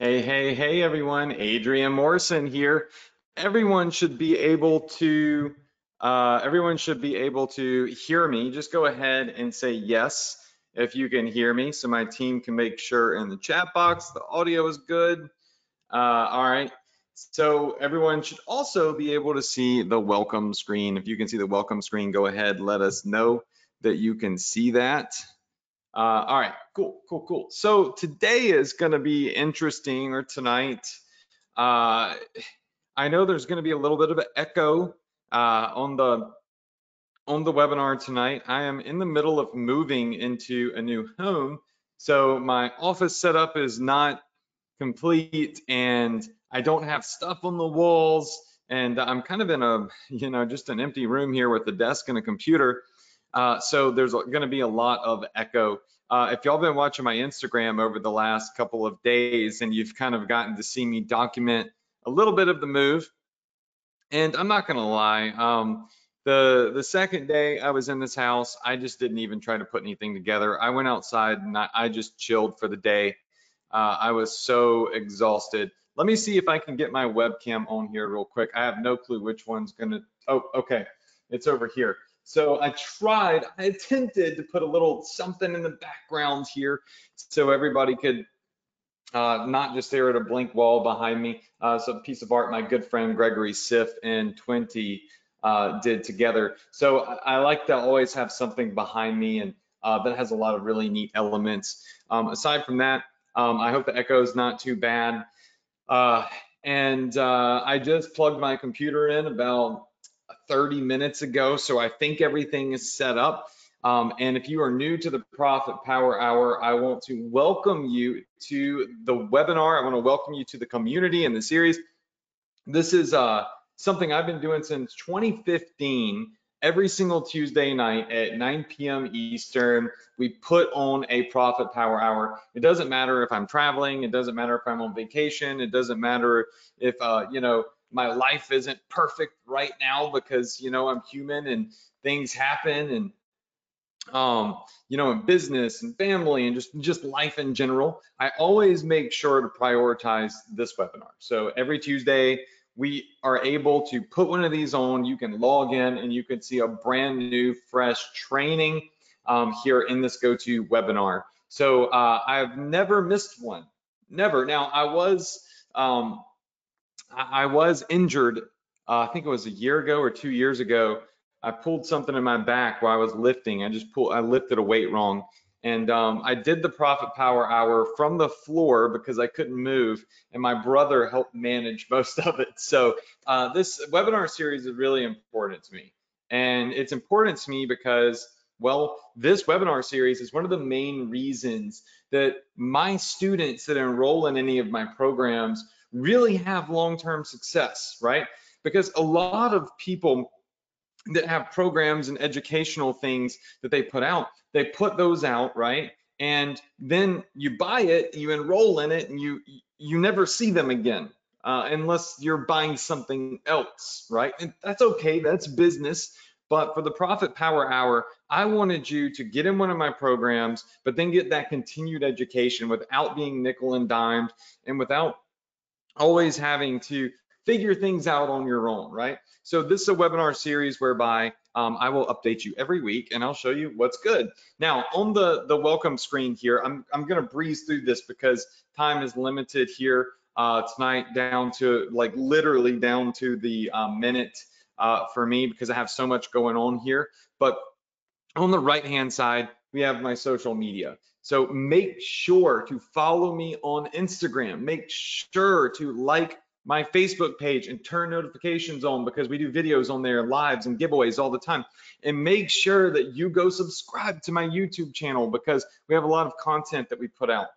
Hey, everyone. Adrian Morrison here. Everyone should be able to hear me. Just go ahead and say yes if you can hear me so my team can make sure in the chat box the audio is good. All right. So everyone should also be able to see the welcome screen. If you can see the welcome screen, go ahead, let us know that you can see that. All right, cool. So today is going to be interesting, or tonight. I know there's going to be a little bit of an echo on the webinar tonight. I am in the middle of moving into a new home, so my office setup is not complete, and I don't have stuff on the walls, and I'm kind of in a just an empty room here with a desk and a computer. So there's going to be a lot of echo. If y'all been watching my Instagram over the last couple of days, and you've kind of gotten to see me document a little bit of the move, and I'm not going to lie, the second day I was in this house, I just didn't even try to put anything together. I went outside and I just chilled for the day. I was so exhausted. Let me see if I can get my webcam on here real quick. I have no clue which one's gonna, oh, okay, it's over here. So I attempted to put a little something in the background here so everybody could not just stare at a blank wall behind me. It's a piece of art my good friend Gregory Siff and Twinty did together. So I like to always have something behind me, and that has a lot of really neat elements. Aside from that, I hope the echo is not too bad. I just plugged my computer in about 30 minutes ago, so I think everything is set up. And if you are new to the Profit Power Hour, I want to welcome you to the webinar. I want to welcome you to the community and the series. This is something I've been doing since 2015. Every single Tuesday night at 9 p.m. Eastern, we put on a Profit Power Hour. It doesn't matter if I'm traveling. It doesn't matter if I'm on vacation. It doesn't matter if, my life isn't perfect right now because, I'm human and things happen, and in business and family and just life in general. I always make sure to prioritize this webinar. So every Tuesday, we are able to put one of these on. You can log in and you can see a brand new, fresh training here in this go-to webinar. So I've never missed one, never. Now I was injured. I think it was a year ago or 2 years ago. I pulled something in my back while I was lifting. I lifted a weight wrong. And I did the Profit Power Hour from the floor because I couldn't move, and my brother helped manage most of it. So this webinar series is really important to me. And it's important to me because, well, this webinar series is one of the main reasons that my students that enroll in any of my programs really have long-term success, right? Because a lot of people that have programs and educational things that they put those out, right? And then you buy it, you enroll in it, and you never see them again unless you're buying something else, right? And that's okay, that's business. But for the Profit Power Hour, I wanted you to get in one of my programs, but then get that continued education without being nickel and dimed and without always having to figure things out on your own, right? So this is a webinar series whereby I will update you every week and I'll show you what's good. Now on the welcome screen here, I'm gonna breeze through this because time is limited here tonight, down to literally down to the minute for me because I have so much going on here. But on the right-hand side, we have my social media. So make sure to follow me on Instagram. Make sure to like my Facebook page and turn notifications on because we do videos on there, lives and giveaways all the time. And make sure that you go subscribe to my YouTube channel because we have a lot of content that we put out.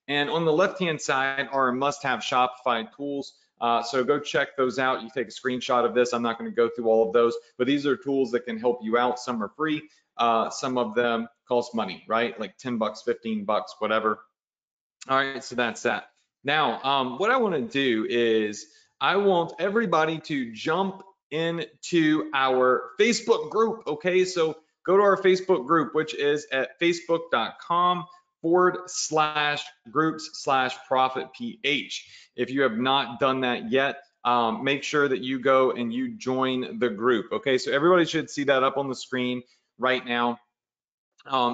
And on the left-hand side are must-have Shopify tools. So go check those out. You take a screenshot of this. I'm not going to go through all of those, but these are tools that can help you out. Some are free. Some of them cost money, right? Like 10 bucks, 15 bucks, whatever. All right, so that's that. Now, what I want to do is I want everybody to jump into our Facebook group, okay? So go to our Facebook group, which is at facebook.com/ /groups/profitph. If you have not done that yet, make sure that you go and you join the group. Okay, so everybody should see that up on the screen right now.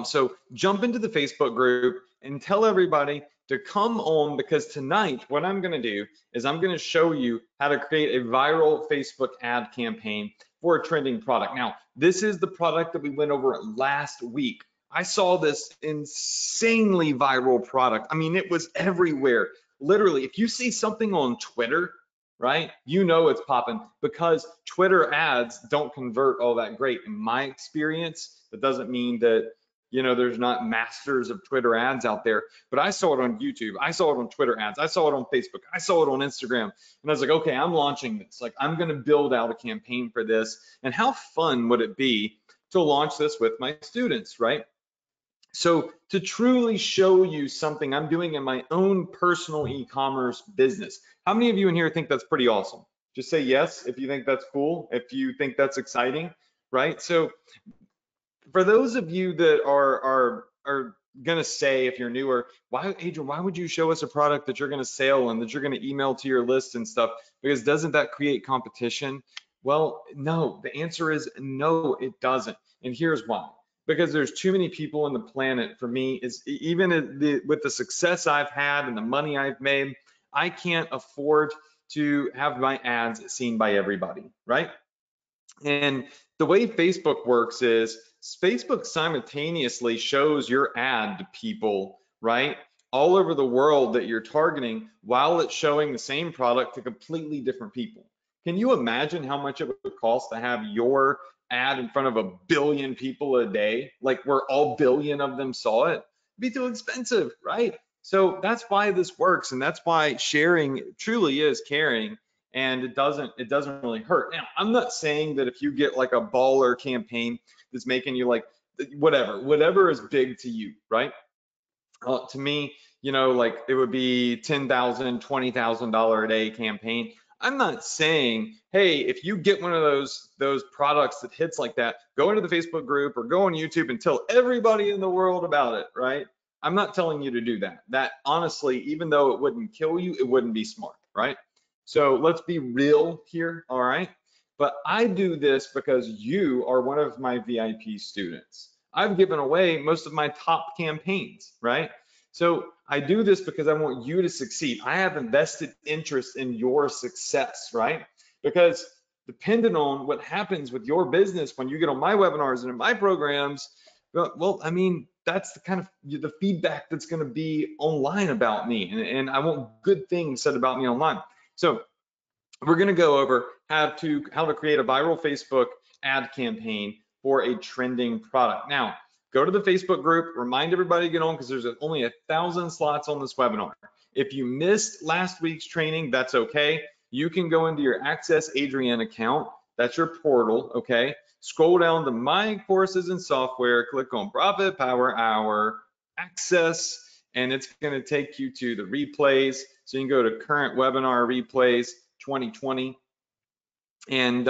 So jump into the Facebook group and tell everybody to come on, because tonight what I'm going to do is I'm going to show you how to create a viral Facebook ad campaign for a trending product. Now, this is the product that we went over last week. I saw this insanely viral product. I mean, it was everywhere. Literally, if you see something on Twitter, right, you know it's popping, because Twitter ads don't convert all that great in my experience. That doesn't mean that, you know, there's not masters of Twitter ads out there, but I saw it on YouTube, I saw it on Twitter ads, I saw it on Facebook, I saw it on Instagram, and I was like, okay, I'm launching this. Like, I'm going to build out a campaign for this. And how fun would it be to launch this with my students, right? So to truly show you something I'm doing in my own personal e-commerce business. How many of you in here think that's pretty awesome? Just say yes if you think that's cool, if you think that's exciting, right? So for those of you that are gonna say, if you're newer, why, Adrian, why would you show us a product that you're gonna sell and that you're gonna email to your list and stuff? Because doesn't that create competition? Well, no, the answer is no, it doesn't. And here's why. Because there's too many people on the planet. For me, is even with the success I've had and the money I've made, I can't afford to have my ads seen by everybody, right? And the way Facebook works is Facebook simultaneously shows your ad to people, right, all over the world that you're targeting, while it's showing the same product to completely different people. Can you imagine how much it would cost to have your ad in front of 1 billion people a day, like where all billion of them saw it? It'd be too expensive, right? So that's why this works, and that's why sharing truly is caring. And it doesn't really hurt. Now, I'm not saying that if you get like a baller campaign that's making you like whatever is big to you, right? To me, you know, like it would be $10,000, $20,000 a day campaign. I'm not saying, hey, if you get one of those products that hits like that, go into the Facebook group or go on YouTube and tell everybody in the world about it, right? I'm not telling you to do that. That honestly, even though it wouldn't kill you, it wouldn't be smart, right? So let's be real here, all right? But I do this because you are one of my VIP students. I've given away most of my top campaigns, right? So I do this because I want you to succeed. I have invested interest in your success, right? Because depending on what happens with your business when you get on my webinars and in my programs, well, I mean, that's the kind of the feedback that's going to be online about me, and I want good things said about me online. So we're going to go over how to create a viral Facebook ad campaign for a trending product. Now, go to the Facebook group, remind everybody to get on, because there's only 1,000 slots on this webinar. If you missed last week's training, that's okay. You can go into your Access Adrian account. That's your portal, okay? Scroll down to My Courses and Software, click on Profit Power Hour, Access, and it's going to take you to the replays. So you can go to current webinar replays 2020, and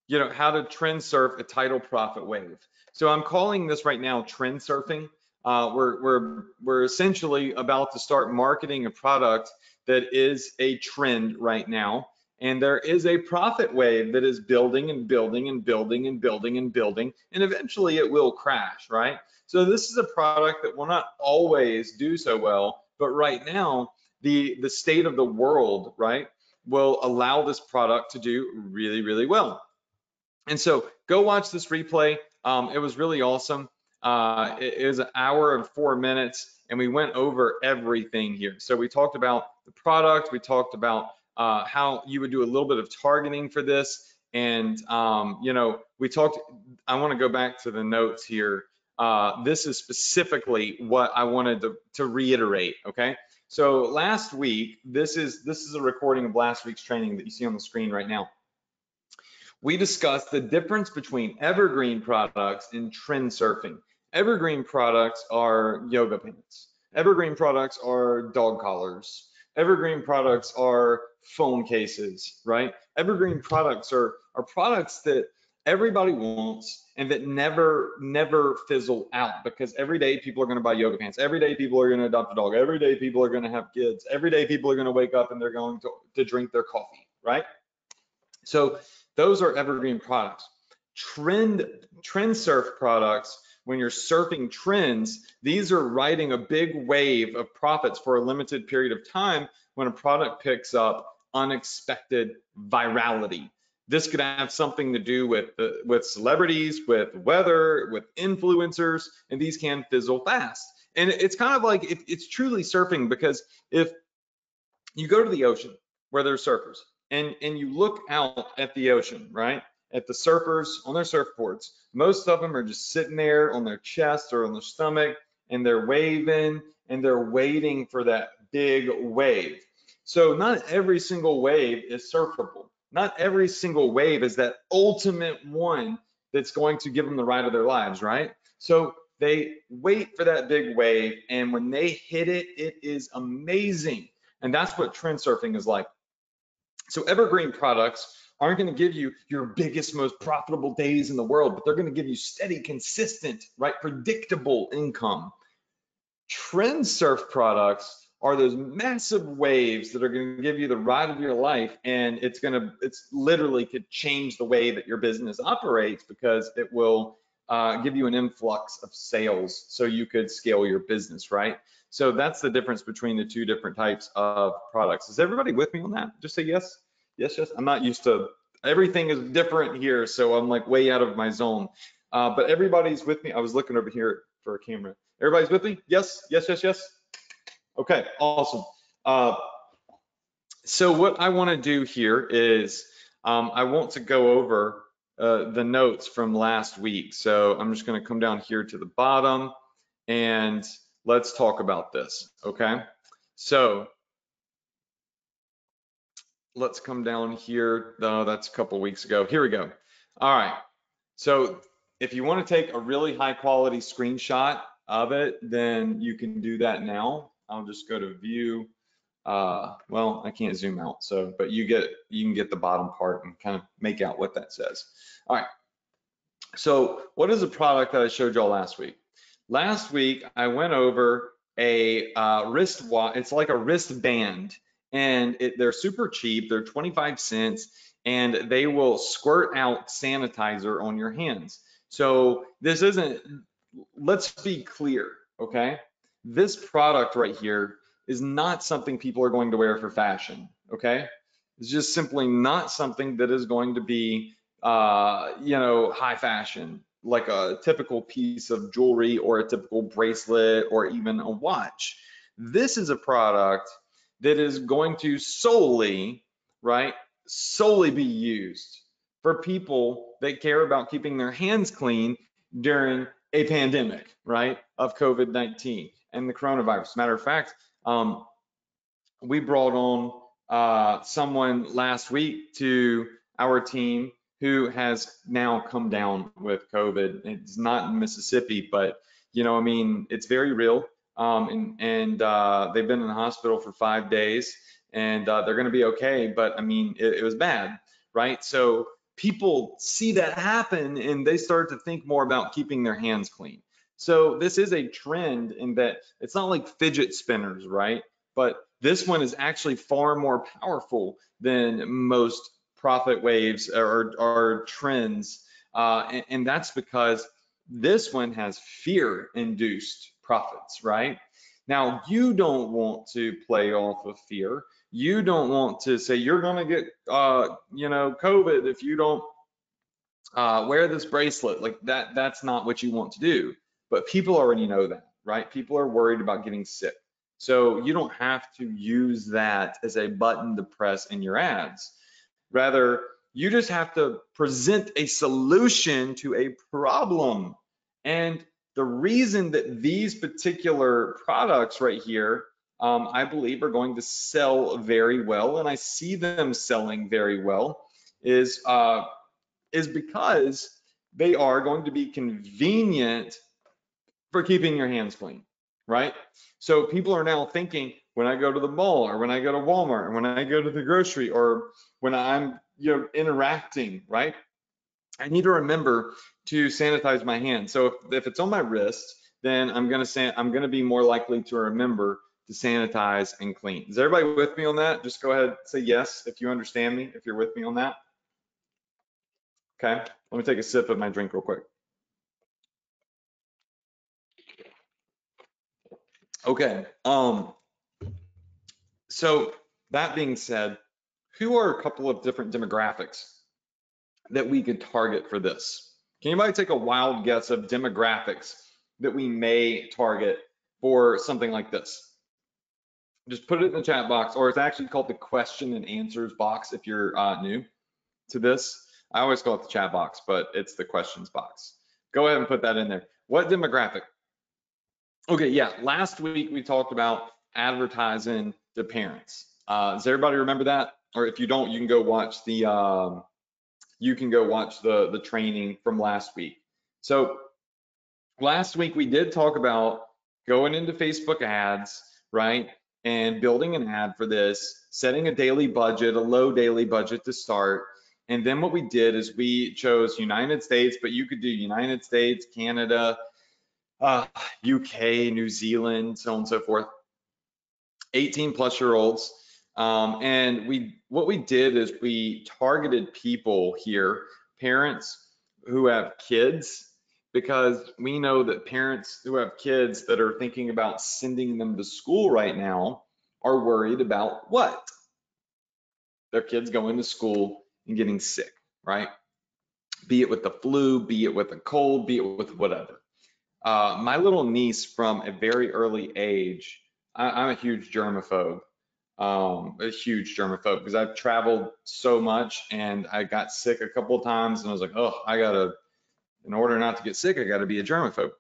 you know, how to trend surf a title profit wave. So I'm calling this right now trend surfing. We're essentially about to start marketing a product that is a trend right now, and there is a profit wave that is building and building and building and building and building, and eventually it will crash, right? So this is a product that will not always do so well, but right now the state of the world, right, will allow this product to do really, really well. And so go watch this replay. It was really awesome. It was 1 hour and 4 minutes, and we went over everything here. So we talked about the product, we talked about how you would do a little bit of targeting for this, and you know, we talked, I want to go back to the notes here. This is specifically what I wanted to reiterate, okay? So last week, this is a recording of last week's training that you see on the screen right now. We discussed the difference between evergreen products and trend surfing. Evergreen products are yoga pants. Evergreen products are dog collars. Evergreen products are phone cases, right? Evergreen products are products that everybody wants and that never fizzle out, because every day people are going to buy yoga pants. Every day people are going to adopt a dog. Every day people are going to have kids. Every day people are going to wake up and they're going to drink their coffee, right? So those are evergreen products. Trend surf products, when you're surfing trends, these are riding a big wave of profits for a limited period of time when a product picks up unexpected virality. This could have something to do with celebrities, with weather, with influencers, and these can fizzle fast. And it's kind of like it's truly surfing, because if you go to the ocean where there's surfers and you look out at the ocean, right? At the surfers on their surfboards, most of them are just sitting there on their chest or on their stomach, and they're waving and they're waiting for that big wave. So not every single wave is surfable. Not every single wave is that ultimate one that's going to give them the ride of their lives, right? So they wait for that big wave, and when they hit it, it is amazing. And that's what trend surfing is like. So evergreen products aren't going to give you your biggest, most profitable days in the world, but they're going to give you steady, consistent, right, predictable income. Trend surf products are those massive waves that are going to give you the ride of your life, and it's literally could change the way that your business operates, because it will give you an influx of sales so you could scale your business, right? So that's the difference between the two different types of products. Is everybody with me on that? Just say yes. Yes, yes. I'm not used to, everything is different here, so I'm like way out of my zone. But everybody's with me. I was looking over here for a camera. Everybody's with me? Yes, yes, yes, yes. Okay, awesome. So what I want to do here is I want to go over the notes from last week. So I'm just going to come down here to the bottom and let's talk about this, okay? So let's come down here. No, that's a couple weeks ago. Here we go. All right. So if you want to take a really high quality screenshot of it, then you can do that now. I'll just go to view. Well, I can't zoom out, so, but you can get the bottom part and kind of make out what that says. All right. So what is the product that I showed y'all last week? Last week, I went over a wristwatch. It's like a wristband, and they're super cheap. They're 25 cents, and they will squirt out sanitizer on your hands. So this isn't, let's be clear, okay? This product right here is not something people are going to wear for fashion, okay? It's just simply not something that is going to be, high fashion, like a typical piece of jewelry or a typical bracelet or even a watch. This is a product that is going to solely be used for people that care about keeping their hands clean during a pandemic, right, of COVID-19 and the coronavirus. Matter of fact, we brought on someone last week to our team who has now come down with COVID. It's not in Mississippi, but I mean, it's very real. And they've been in the hospital for 5 days, and they're going to be okay. But I mean, it was bad, right? So people see that happen, and they start to think more about keeping their hands clean. So this is a trend in that it's not like fidget spinners, right? But this one is actually far more powerful than most profit waves or trends. And that's because this one has fear-induced profits, right? Now, you don't want to play off of fear. You don't want to say you're going to get, COVID if you don't wear this bracelet. Like that, that's not what you want to do. But people already know that, right? People are worried about getting sick. So you don't have to use that as a button to press in your ads. Rather, you just have to present a solution to a problem. And the reason that these particular products right here, I believe are going to sell very well, and I see them selling very well, is because they are going to be convenient for keeping your hands clean, right? So people are now thinking, when I go to the mall, or when I go to Walmart, or when I go to the grocery, or when I'm interacting, right, I need to remember to sanitize my hands. So if it's on my wrist, then I'm gonna be more likely to remember to sanitize and clean. Is everybody with me on that? Just go ahead, say yes if you understand me, if you're with me on that. Okay, let me take a sip of my drink real quick. Okay, so that being said, who are a couple of different demographics that we could target for this? Can anybody take a wild guess of demographics that we may target for something like this? Just put it in the chat box, or it's actually called the question and answers box if you're new to this. I always call it the chat box, but it's the questions box. Go ahead and put that in there. What demographic? Okay, yeah, last week we talked about advertising to parents. Does everybody remember that? Or if you don't, you can go watch the the training from last week. So last week we did talk about going into Facebook ads, right? And building an ad for this, setting a daily budget, a low daily budget to start. And then what we did is we chose United States, but you could do United States, Canada, UK, New Zealand, so on and so forth, 18+-year-olds. And what we did is we targeted people here, parents who have kids, because we know that parents who have kids that are thinking about sending them to school right now are worried about what? Their kids going to school and getting sick, right? Be it with the flu, be it with a cold, be it with whatever. My little niece from a very early age, I'm a huge germaphobe, because I've traveled so much and I got sick a couple of times and I was like, oh, in order not to get sick, I gotta be a germaphobe.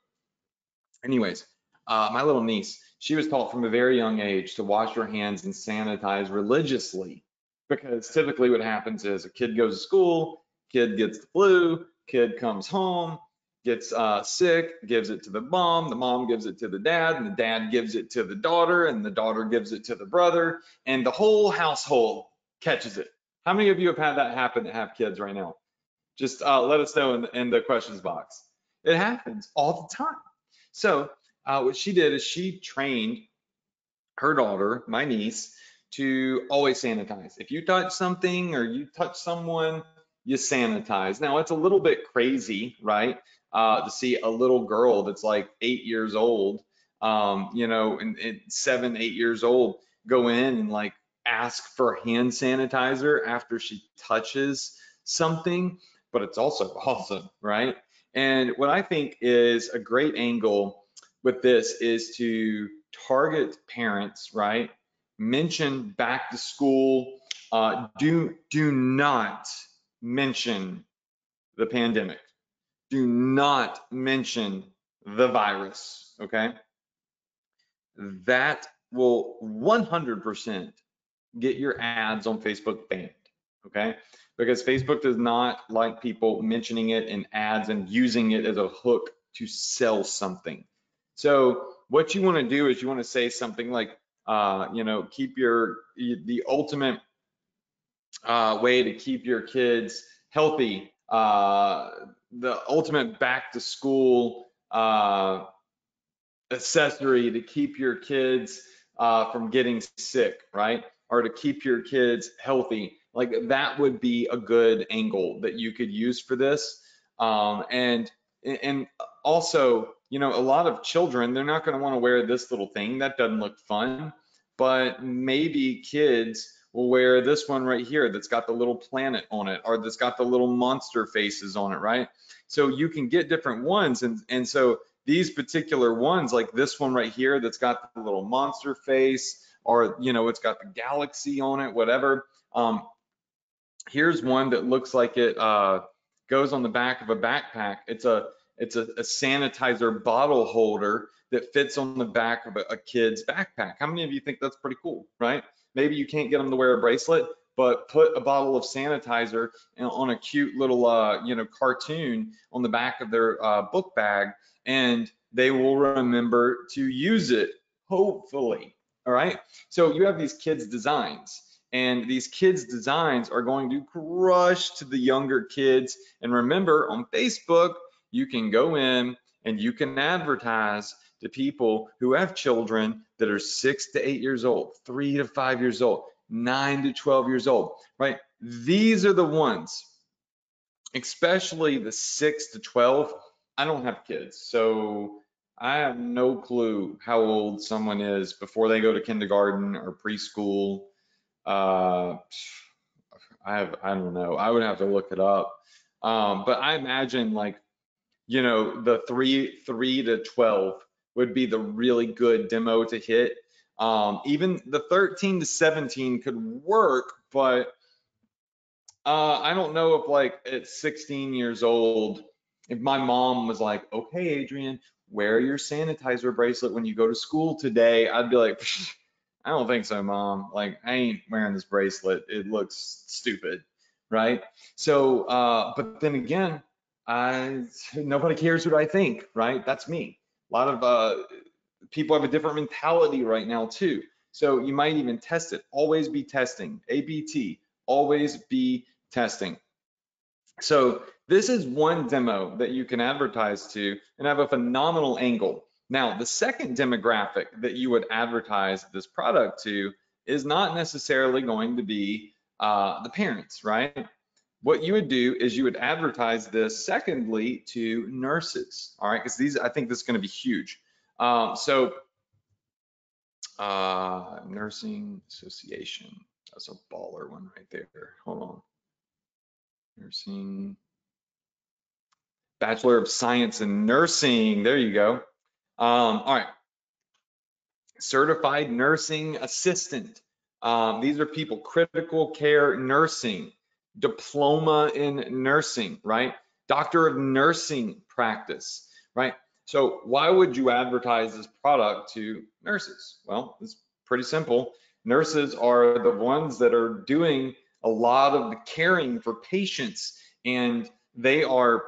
Anyways, my little niece, she was taught from a very young age to wash her hands and sanitize religiously, because typically what happens is a kid goes to school, kid gets the flu, kid comes home, gets sick, gives it to the mom gives it to the dad, and the dad gives it to the daughter, and the daughter gives it to the brother, and the whole household catches it. How many of you have had that happen that have kids right now? Just let us know in the questions box. It happens all the time. So what she did is she trained her daughter, my niece, to always sanitize. If you touch something or you touch someone, you sanitize. Now it's a little bit crazy, right? To see a little girl that's like 8 years old, and 7, 8 years old, go in and like ask for hand sanitizer after she touches something, but it's also awesome, right? And what I think is a great angle with this is to target parents, right? Mention back to school. Do not mention the pandemic. Do not mention the virus, okay? That will 100% get your ads on Facebook banned, okay? Because Facebook does not like people mentioning it in ads and using it as a hook to sell something. So what you want to do is you want to say something like, keep the ultimate way to keep your kids healthy, the ultimate back to school accessory to keep your kids from getting sick, right? Or to keep your kids healthy. Like that would be a good angle that you could use for this. And also, a lot of children, they're not going to want to wear this little thing. That doesn't look fun, but maybe kids will wear this one right here that's got the little planet on it, or that's got the little monster faces on it, right? So you can get different ones. And so these particular ones, like this one right here that's got the little monster face, or it's got the galaxy on it, whatever. Here's one that looks like it goes on the back of a backpack. It's a sanitizer bottle holder that fits on the back of a kid's backpack. How many of you think that's pretty cool, right? Maybe you can't get them to wear a bracelet, but put a bottle of sanitizer on a cute little cartoon on the back of their book bag, and they will remember to use it, hopefully. All right, so you have these kids' designs, And these kids' designs are going to crush to the younger kids. And remember, on Facebook, you can go in and you can advertise to people who have children that are 6 to 8 years old, 3 to 5 years old, 9 to 12 years old, right? These are the ones, especially the 6 to 12. I don't have kids, so I have no clue how old someone is before they go to kindergarten or preschool. Uh, I don't know. I would have to look it up. But I imagine like, the three to 12 would be the really good demo to hit. Even the 13 to 17 could work, but I don't know if like at 16 years old, if my mom was like, okay, Adrian, wear your sanitizer bracelet when you go to school today, I'd be like, I don't think so, Mom. Like, I ain't wearing this bracelet. It looks stupid, right? So, but then again, nobody cares what I think, right? That's me. A lot of people have a different mentality right now too. So you might even test it. Always be testing. ABT. Always be testing. So this is one demo that you can advertise to and have a phenomenal angle. Now, the second demographic that you would advertise this product to is not necessarily going to be the parents, right? What you would do is you would advertise this secondly to nurses, all right? Because I think this is going to be huge. Nursing Association, that's a baller one right there. Hold on. Nursing, Bachelor of Science in Nursing. There you go. All right. Certified Nursing Assistant. These are people, critical care nursing, diploma in nursing, right? Doctor of nursing practice, right? So why would you advertise this product to nurses? Well, it's pretty simple. Nurses are the ones that are doing a lot of the caring for patients, and they are,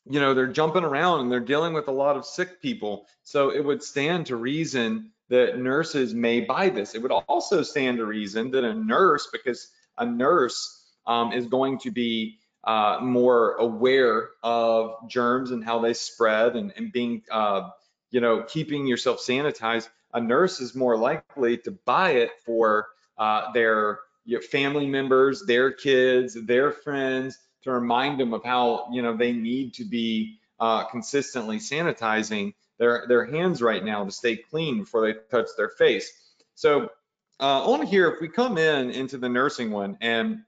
they're jumping around and they're dealing with a lot of sick people. So it would stand to reason that nurses may buy this. It would also stand to reason that a nurse, because a nurse is going to be more aware of germs and how they spread, and being, keeping yourself sanitized, a nurse is more likely to buy it for their family members, their kids, their friends, to remind them of how they need to be consistently sanitizing their hands right now to stay clean before they touch their face. So on here, if we come into the nursing one and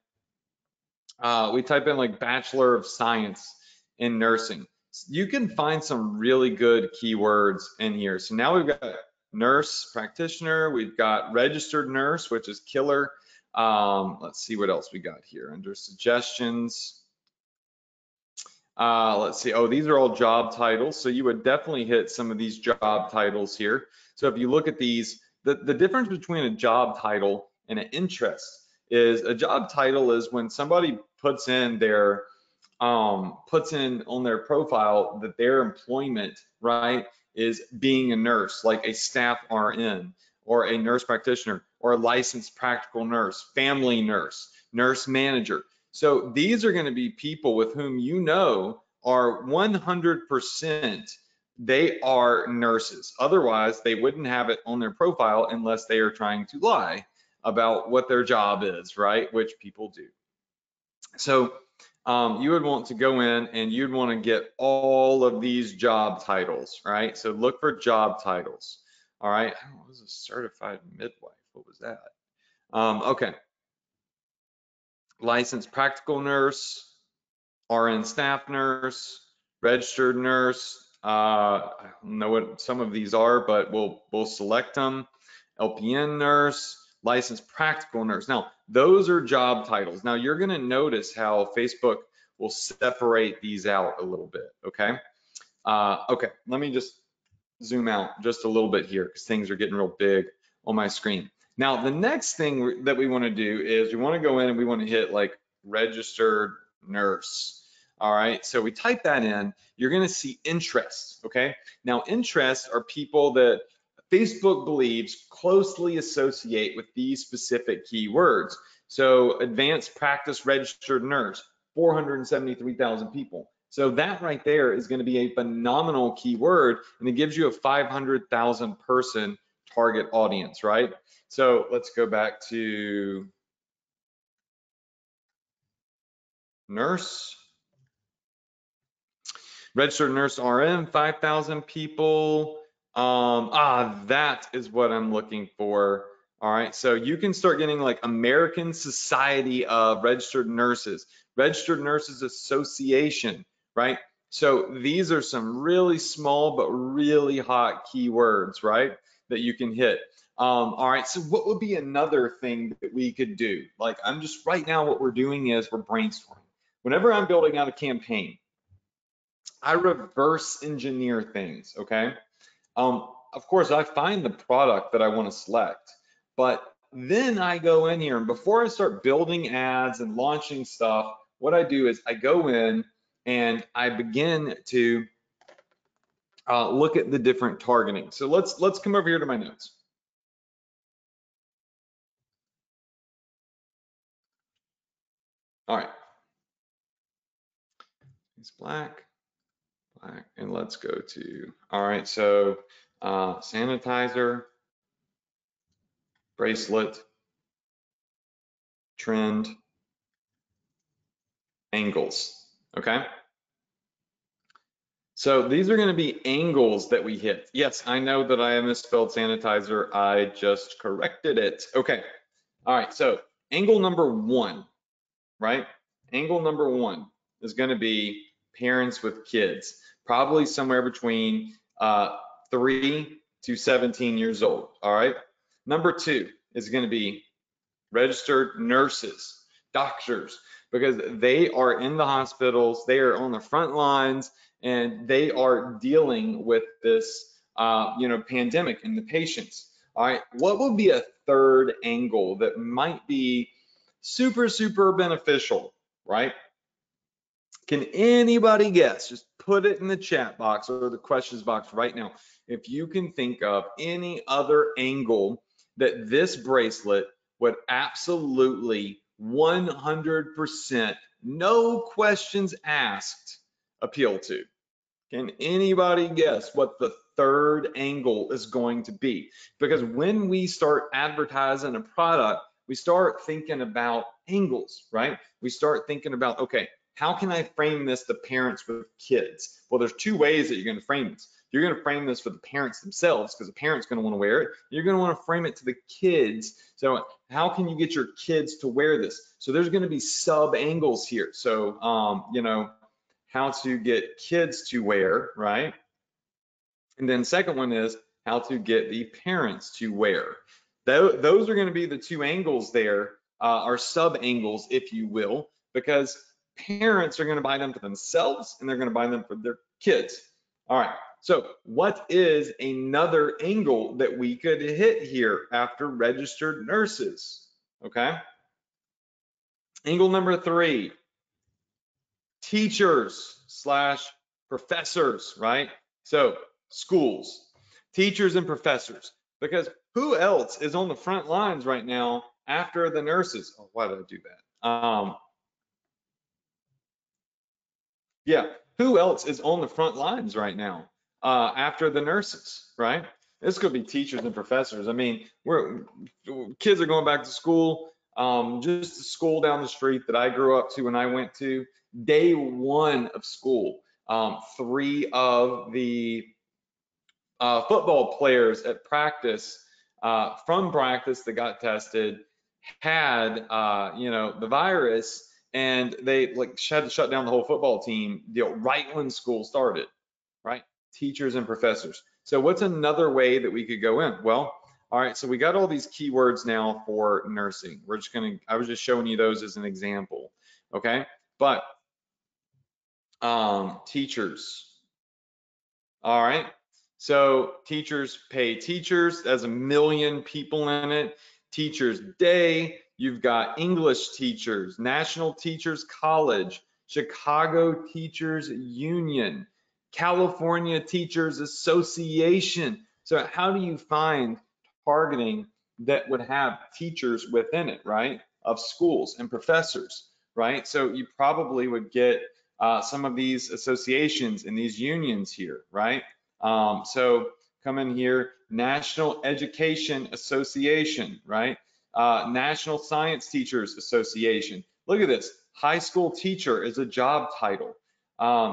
we type in like Bachelor of Science in Nursing, you can find some really good keywords in here. So now we've got nurse practitioner, we've got registered nurse, which is killer. Let's see what else we got here under suggestions. Let's see. Oh, these are all job titles. So you would definitely hit some of these job titles here. So if you look at these, the difference between a job title and an interest is a job title is when somebody puts in on their profile that their employment, right, is being a nurse, like a staff RN or a nurse practitioner or a licensed practical nurse, family nurse, nurse manager. So these are going to be people with whom are 100% they are nurses. Otherwise, they wouldn't have it on their profile unless they are trying to lie about what their job is, right? Which people do. So you would want to go in and you'd want to get all of these job titles, right? So look for job titles. All right. What was a certified midwife? What was that? Okay. Licensed practical nurse, RN staff nurse, registered nurse. I don't know what some of these are, but we'll select them. LPN nurse, licensed practical nurse. Now, those are job titles. Now, you're going to notice how Facebook will separate these out a little bit, okay? Okay, let me just zoom out just a little bit here because things are getting real big on my screen. Now, the next thing that we want to do is we want to go in and we want to hit like registered nurse. All right, so we type that in, you're going to see interest, okay? Now, interests are people that Facebook believes closely associate with these specific keywords. So advanced practice registered nurse, 473,000 people. So that right there is going to be a phenomenal keyword, and it gives you a 500,000 person target audience, right? So let's go back to nurse. Registered nurse RN, 5,000 people. That is what I'm looking for. All right, so you can start getting like American Society of Registered Nurses, Registered Nurses Association, right? So these are some really small but really hot keywords, right, that you can hit. All right, so what would be another thing that we could do? Like I'm just right now, what we're doing is we're brainstorming. Whenever I'm building out a campaign, I reverse engineer things, okay? Of course, I find the product that I want to select, but then I go in here and before I start building ads and launching stuff, what I do is I go in and I begin to look at the different targeting. So let's come over here to my notes. All right, it's black, and let's go to, all right, so sanitizer, bracelet, trend, angles, okay? So these are going to be angles that we hit. Yes, I know that I misspelled sanitizer. I just corrected it. Okay. All right. So angle number one, right? Angle number one is going to be parents with kids, probably somewhere between 3 to 17 years old. All right. Number two is going to be registered nurses, doctors, because they are in the hospitals, they are on the front lines, and they are dealing with this, pandemic and the patients. All right, what would be a third angle that might be super, super beneficial, right? Can anybody guess? Just put it in the chat box or the questions box right now. If you can think of any other angle that this bracelet would absolutely 100%, no questions asked, appeal to. Can anybody guess what the third angle is going to be? Because when we start advertising a product, we start thinking about angles, right? We start thinking about, okay, how can I frame this to parents with kids? Well, there's two ways that you're going to frame this. You're going to frame this for the parents themselves because the parent's going to want to wear it. You're going to want to frame it to the kids. So how can you get your kids to wear this? So there's going to be sub angles here. So, how to get kids to wear, right? And then second one is how to get the parents to wear. Those are going to be the two angles there, or sub angles, if you will, because parents are going to buy them for themselves and they're going to buy them for their kids. All right, so what is another angle that we could hit here after registered nurses? Okay, angle number three, teachers / professors, right? So schools, teachers and professors, because who else is on the front lines right now after the nurses? Oh, why did I do that? Yeah, who else is on the front lines right now after the nurses, right? This could be teachers and professors. I mean, kids are going back to school. Just the school down the street that I grew up to when I went to, day one of school, 3 of the football players at practice, from practice that got tested, had the virus, and they had to shut down the whole football team right when school started, right? Teachers and professors. So what's another way that we could go in? Well, all right, so we got all these keywords now for nursing. I was just showing you those as an example, okay? But teachers, all right. So teachers pay teachers, there's 1 million people in it. Teachers Day, you've got English teachers, National Teachers College, Chicago Teachers Union, California Teachers Association. So how do you find targeting that would have teachers within it, right? Of schools and professors, right? So you probably would get some of these associations and these unions here, right? So come in here, National Education Association, right? National Science Teachers Association. Look at this, high school teacher is a job title.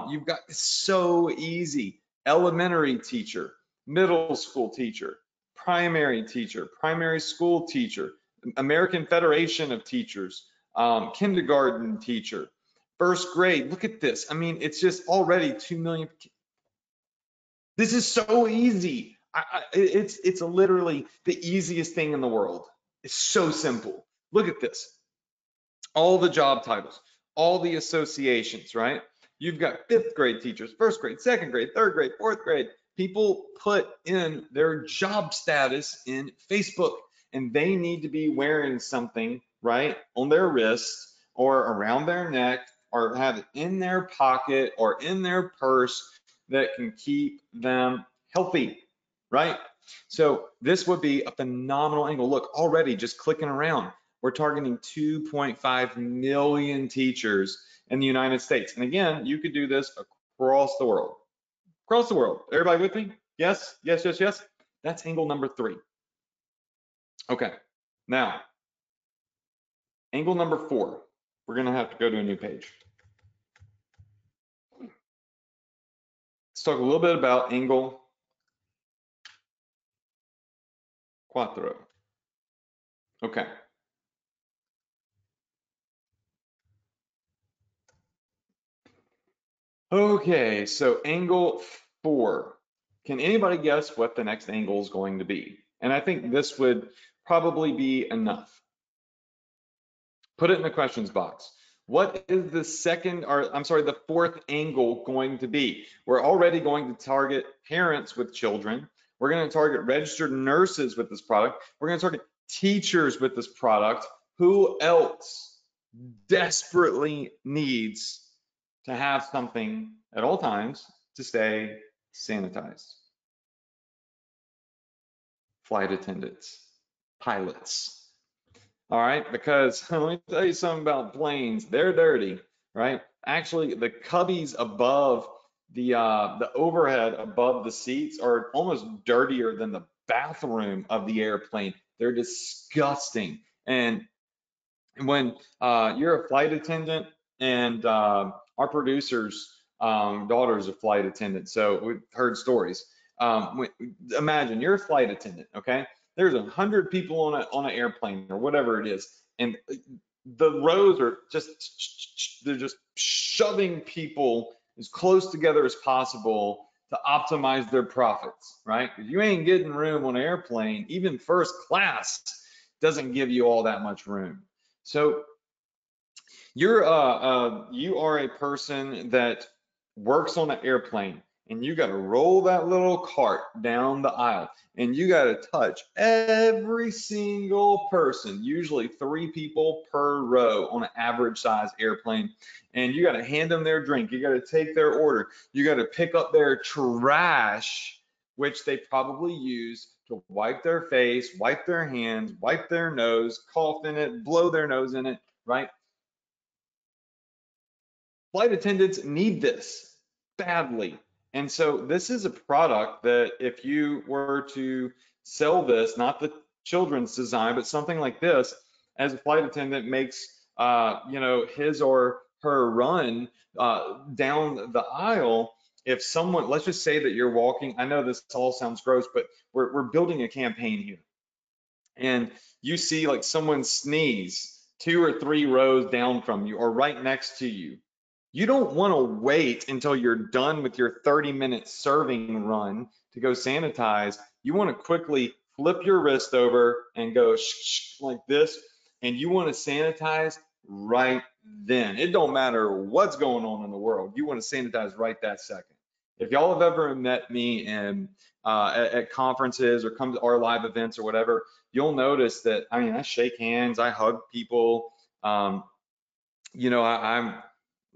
You've got, it's so easy, elementary teacher, middle school teacher, primary teacher, primary school teacher, American Federation of Teachers, kindergarten teacher, first grade. Look at this. I mean, it's just already 2 million. This is so easy. It's literally the easiest thing in the world. It's so simple. Look at this. All the job titles, all the associations, right? You've got 5th grade teachers, 1st grade, 2nd grade, 3rd grade, 4th grade. People put in their job status in Facebook, and they need to be wearing something, right, on their wrist or around their neck, or have it in their pocket or in their purse that can keep them healthy, right? So this would be a phenomenal angle. Look, already just clicking around, we're targeting 2.5 million teachers in the United States. And again, you could do this across the world. Across the world. Everybody with me? Yes, yes, yes, yes. That's angle number 3. Okay, now, angle number 4. We're gonna have to go to a new page. Let's talk a little bit about angle 4. Okay. Okay, so angle 4. Can anybody guess what the next angle is going to be? And I think this would probably be enough. Put it in the questions box. What is the second, or I'm sorry, the 4th angle going to be? We're already going to target parents with children. We're going to target registered nurses with this product. We're going to target teachers with this product. Who else desperately needs to have something at all times to stay sanitized? Flight attendants, pilots. All right, because let me tell you something about planes. They're dirty, right? Actually, the cubbies above the overhead above the seats are almost dirtier than the bathroom of the airplane. They're disgusting. And when you're a flight attendant, and our producer's daughter is a flight attendant, so we've heard stories. Imagine you're a flight attendant, okay? There's 100 people on an airplane or whatever it is, and the rows are they're just shoving people as close together as possible to optimize their profits, right? Because you ain't getting room on an airplane. Even first class doesn't give you all that much room. So you are a person that works on an airplane, and you got to roll that little cart down the aisle, and you got to touch every single person, usually 3 people per row on an average size airplane, and you got to hand them their drink, you got to take their order, you got to pick up their trash, which they probably use to wipe their face, wipe their hands, wipe their nose, cough in it, blow their nose in it, right? Flight attendants need this badly. And so this is a product that if you were to sell this, not the children's design, but something like this, as a flight attendant makes his or her run down the aisle, if someone, let's just say that you're walking, I know this all sounds gross, but we're building a campaign here. And you see like someone sneeze 2 or 3 rows down from you or right next to you. You don't want to wait until you're done with your 30-minute serving run to go sanitize. You want to quickly flip your wrist over and go like this, and you want to sanitize right then. It don't matter what's going on in the world. You want to sanitize right that second. If y'all have ever met me at conferences or come to our live events or whatever, you'll notice that, I mean, I shake hands, I hug people. I'm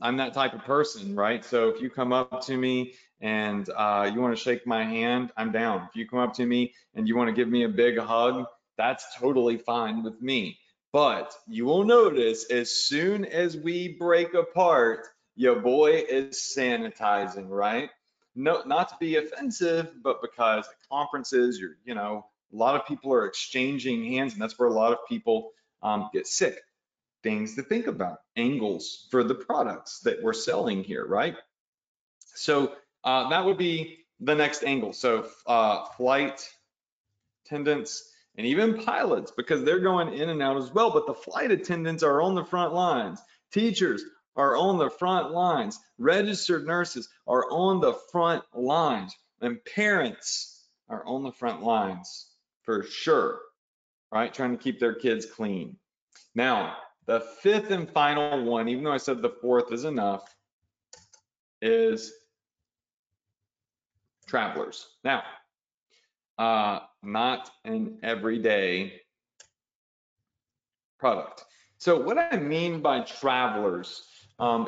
I'm that type of person, right? So if you come up to me and you want to shake my hand, I'm down. If you come up to me and you want to give me a big hug, that's totally fine with me. But you will notice as soon as we break apart, your boy is sanitizing, right? No, not to be offensive, but because at conferences, a lot of people are exchanging hands, and that's where a lot of people get sick. Things to think about, angles for the products that we're selling here, right? So that would be the next angle. So flight attendants and even pilots, because they're going in and out as well, but the flight attendants are on the front lines. Teachers are on the front lines. Registered nurses are on the front lines, and parents are on the front lines for sure, right? Trying to keep their kids clean. Now, the fifth and final one, even though I said the fourth is enough, is travelers. Now, not an everyday product. So what I mean by travelers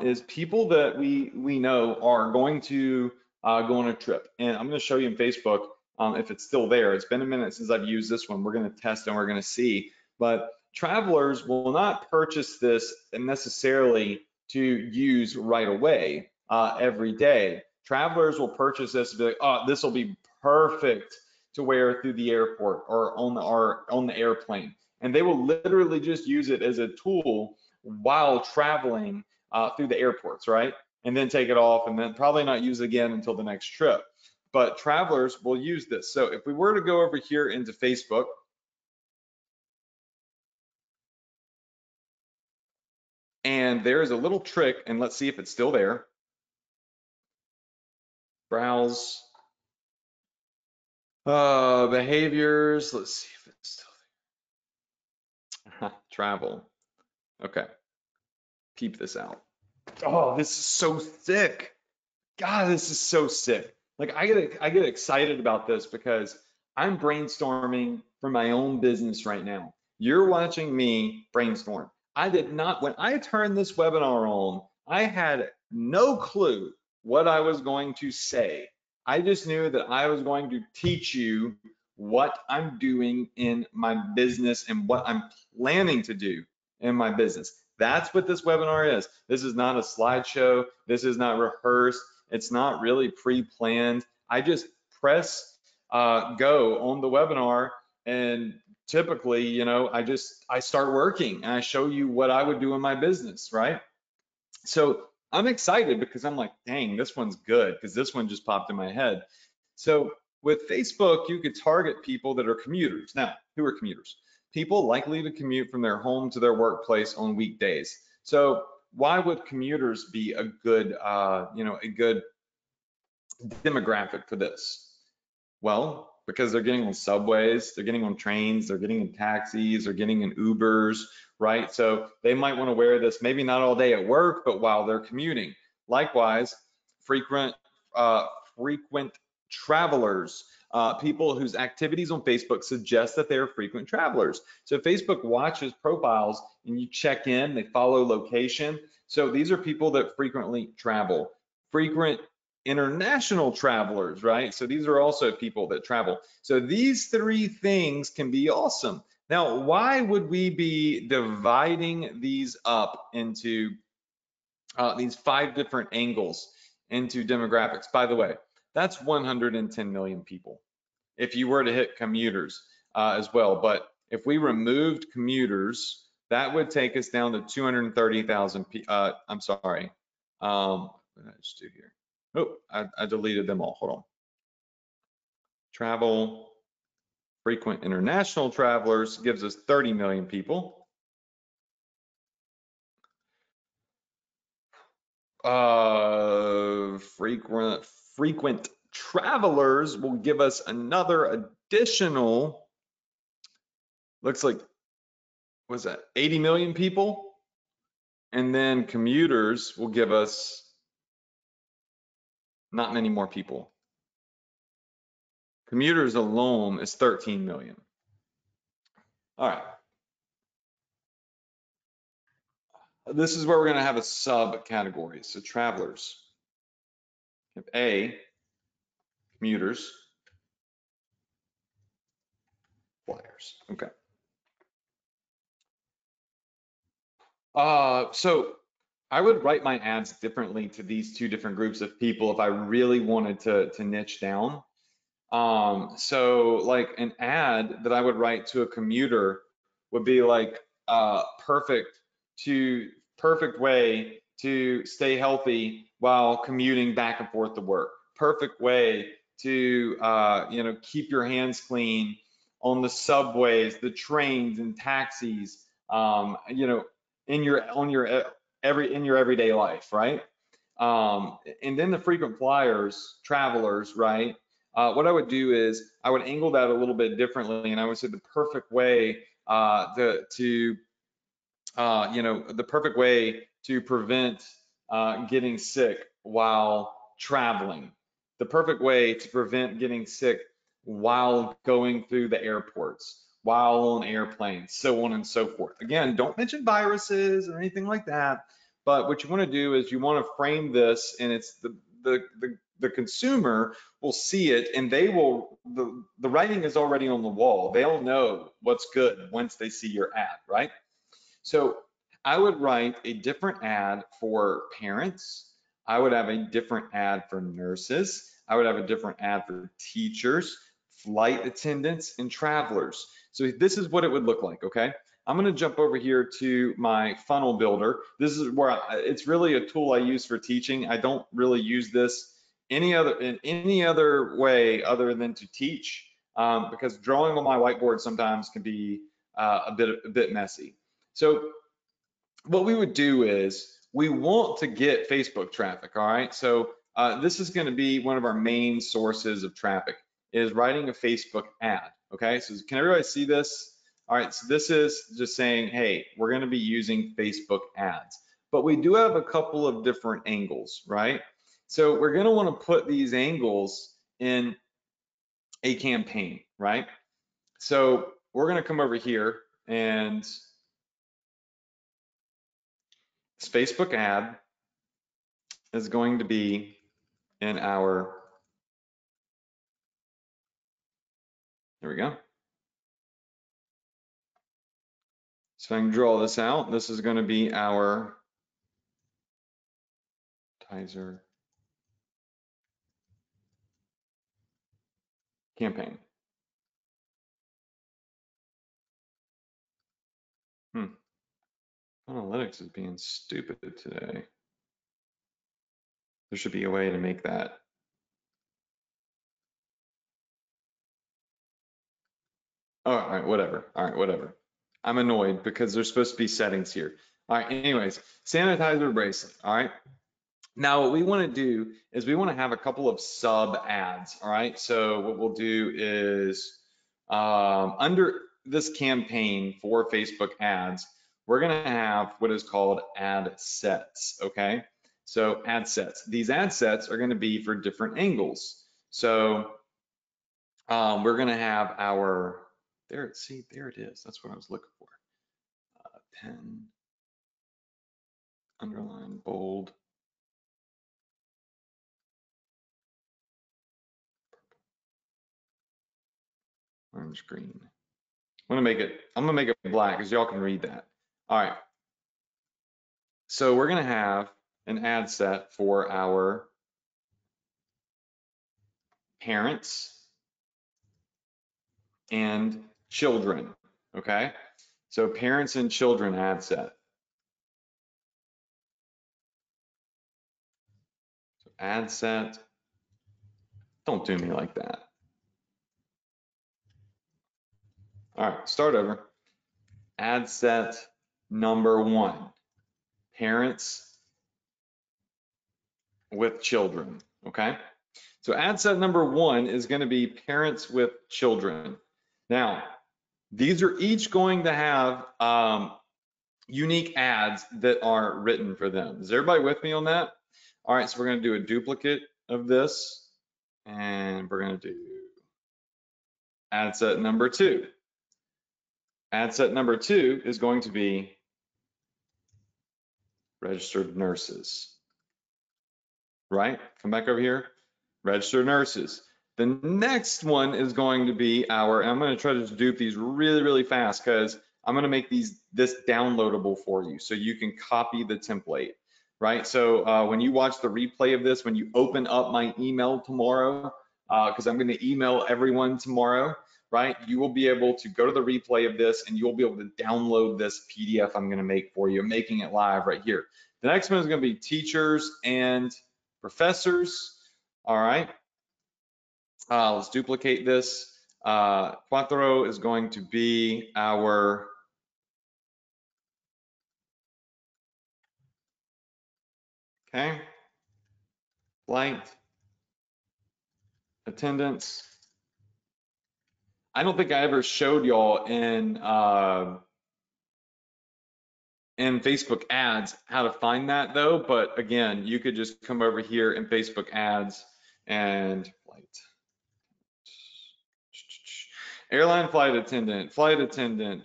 is people that we know are going to go on a trip. And I'm going to show you in Facebook if it's still there. It's been a minute since I've used this one. We're going to test and we're going to see. But travelers will not purchase this necessarily to use right away every day. Travelers will purchase this and be like, oh, this will be perfect to wear through the airport or on the airplane. And they will literally just use it as a tool while traveling through the airports, right? And then take it off and then probably not use it again until the next trip. But travelers will use this. So if we were to go over here into Facebook, and there's a little trick, and let's see if it's still there. Browse behaviors. Let's see if it's still there. Travel. Okay. Peep this out. Oh, this is so sick. God, this is so sick. Like I get excited about this because I'm brainstorming for my own business right now. You're watching me brainstorm. I did not, when I turned this webinar on, I had no clue what I was going to say. I just knew that I was going to teach you what I'm doing in my business and what I'm planning to do in my business. That's what this webinar is. This is not a slideshow. This is not rehearsed. It's not really pre-planned. I just press go on the webinar, and typically, I start working and I show you what I would do in my business, right? So I'm excited because I'm like, dang, this one's good because this one just popped in my head. So with Facebook, you could target people that are commuters. Now, who are commuters? People likely to commute from their home to their workplace on weekdays. So why would commuters be a good, a good demographic for this? Well, because they're getting on subways, they're getting on trains, they're getting in taxis, they're getting in Ubers, right? So they might want to wear this maybe not all day at work, but while they're commuting. Likewise, frequent travelers, people whose activities on Facebook suggest that they are frequent travelers. So Facebook watches profiles and you check in, they follow location. So these are people that frequently travel. Frequent international travelers, right? So these are also people that travel. So these three things can be awesome. Now, why would we be dividing these up into these 5 different angles into demographics? By the way, that's 110 million people if you were to hit commuters as well. But if we removed commuters, that would take us down to 230,000. I'm sorry. What did I just do here? Oh, I deleted them all. Hold on. Travel, frequent international travelers gives us 30 million people. Frequent travelers will give us another additional, looks like, what's that, 80 million people? And then commuters will give us not many more people. Commuters alone is 13 million. All right. this is where we're going to have a subcategory. So travelers. A, commuters, flyers. Okay. So I would write my ads differently to these two different groups of people if I really wanted to niche down. So like an ad that I would write to a commuter would be like perfect way to stay healthy while commuting back and forth to work. Perfect way to keep your hands clean on the subways, the trains and taxis, in your everyday life, right? And then the frequent flyers, travelers, right? What I would do is I would angle that a little bit differently, and I would say the perfect way the perfect way to prevent getting sick while traveling, the perfect way to prevent getting sick while going through the airports, while on airplanes, so on and so forth. Again, don't mention viruses or anything like that, but what you want to do is you want to frame this, and it's the consumer will see it, and they will the writing is already on the wall. They'll know what's good once they see your ad, right? So I would write a different ad for parents. I would have a different ad for nurses. I would have a different ad for teachers, flight attendants, and travelers. So this is what it would look like, okay? I'm gonna jump over here to my funnel builder. This is where it's really a tool I use for teaching. I don't really use this in any other way other than to teach, because drawing on my whiteboard sometimes can be a bit messy. So what we would do is we want to get Facebook traffic, all right? So this is going to be one of our main sources of traffic, is writing a Facebook ad, okay? So can everybody see this? All right, so this is just saying, hey, we're going to be using Facebook ads. But we do have a couple of different angles, right? So we're going to want to put these angles in a campaign, right? So we're going to come over here, and this Facebook ad is going to be in our, there we go. So I can draw this out. This is going to be our Advertise campaign. Analytics is being stupid today. There should be a way to make that. Oh, all right, whatever. All right, whatever. I'm annoyed because there's supposed to be settings here. All right, anyways, sanitizer bracelet. All right. Now, what we want to do is we want to have a couple of sub ads. All right. So what we'll do is under this campaign for Facebook ads, we're going to have what is called ad sets. Okay. So ad sets. These ad sets are going to be for different angles. So we're going to have our, there, see, there it is. That's what I was looking for. Pen, underline, bold. Orange, green. I'm gonna make it black because y'all can read that. All right. So we're gonna have an ad set for our parents and children. Okay. So parents and children ad set. So ad set. Don't do me like that. All right, start over. Ad set number 1. Parents with children. Okay. So ad set number 1 is going to be parents with children. Now, these are each going to have unique ads that are written for them. Is everybody with me on that? All right, so we're going to do a duplicate of this, and we're going to do ad set number 2. Ad set number 2 is going to be registered nurses, right? Come back over here, registered nurses. The next one is going to be our, and I'm going to try to just dupe these really, really fast because I'm going to make this downloadable for you so you can copy the template, right? So when you watch the replay of this, when you open up my email tomorrow, because I'm going to email everyone tomorrow, right? You will be able to go to the replay of this and you'll be able to download this PDF I'm going to make for you. I'm making it live right here. The next one is going to be teachers and professors. All right. Let's duplicate this. Cuatro is going to be our flight attendants. I don't think I ever showed y'all in Facebook ads how to find that though, but again, you could just come over here in Facebook ads and airline flight attendant, flight attendant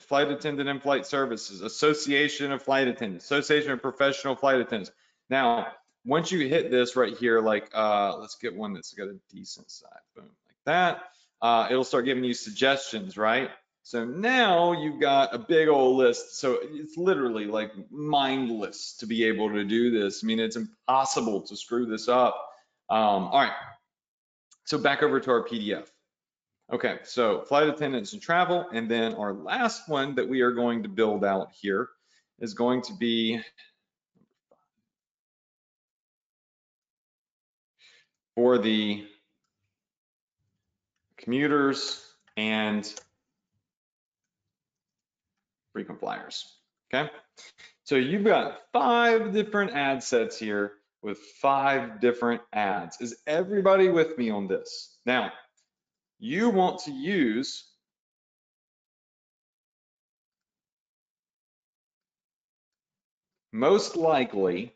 and flight services, association of flight attendants, association of professional flight attendants. Now, once you hit this right here, like let's get one that's got a decent size, boom, like that. It'll start giving you suggestions, right? So now you've got a big old list. So it's literally like mindless to be able to do this. I mean, it's impossible to screw this up. All right, so back over to our PDF. Okay, so flight attendants and travel, and then our last one that we are going to build out here is going to be for the commuters and frequent flyers. Okay, so you've got 5 different ad sets here with 5 different ads. Is everybody with me on this? Now, you want to use most likely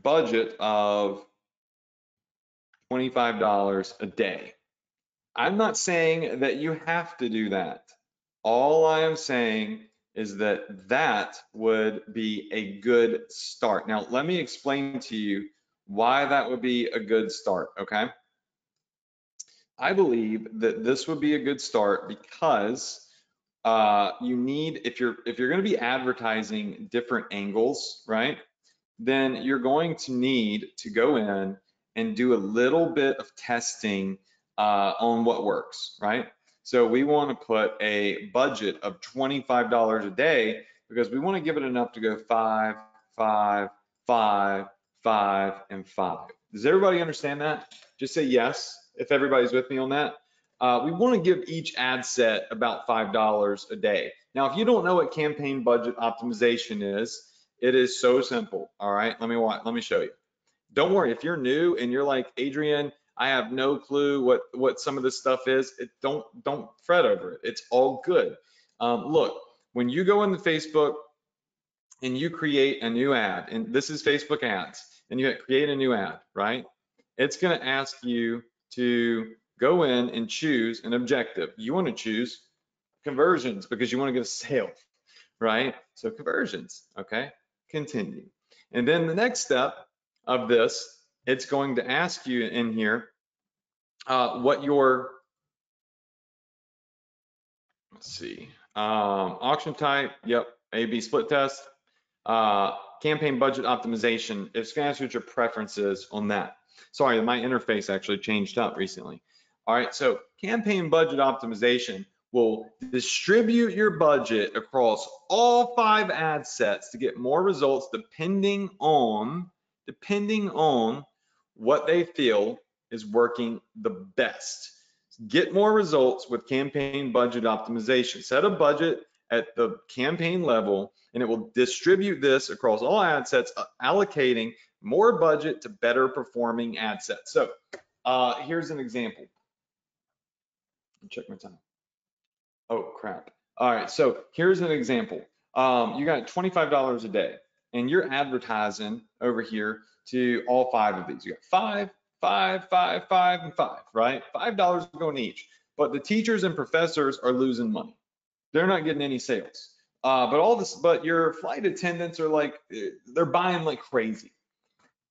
budget of $25 a day. I'm not saying that you have to do that. All I am saying is that that would be a good start. Now, let me explain to you why that would be a good start, okay? I believe that this would be a good start because you need, if you're going to be advertising different angles, right? Then you're going to need to go in and do a little bit of testing on what works, right? So we want to put a budget of $25 a day because we want to give it enough to go 5, 5, 5, 5, and 5. Does everybody understand that? Just say yes if everybody's with me on that. We want to give each ad set about $5 a day. Now, if you don't know what campaign budget optimization is, it is so simple. All right, let me show you. Don't worry if you're new and you're like, Adrian, I have no clue what some of this stuff is. Don't fret over it. It's all good. Look, when you go into Facebook and you create a new ad, and this is Facebook ads, and you create a new ad, right? It's going to ask you to go in and choose an objective. You want to choose conversions because you want to get a sale, right? So conversions, okay? Continue. And then the next step of this, it's going to ask you in here what your, let's see, auction type, yep, A/B split test, campaign budget optimization. It's going to ask you what your preference is on that. Sorry, my interface actually changed up recently. All right, so campaign budget optimization will distribute your budget across all 5 ad sets to get more results depending on what they feel is working the best. Get more results with campaign budget optimization. Set a budget at the campaign level and it will distribute this across all ad sets, allocating more budget to better performing ad sets. So here's an example. Check my time. Oh, crap. All right, so here's an example. You got $25 a day, and you're advertising over here to all 5 of these. You got 5, 5, 5, 5, and 5, right? $5 going each. But the teachers and professors are losing money. They're not getting any sales. But your flight attendants are like, they're buying like crazy.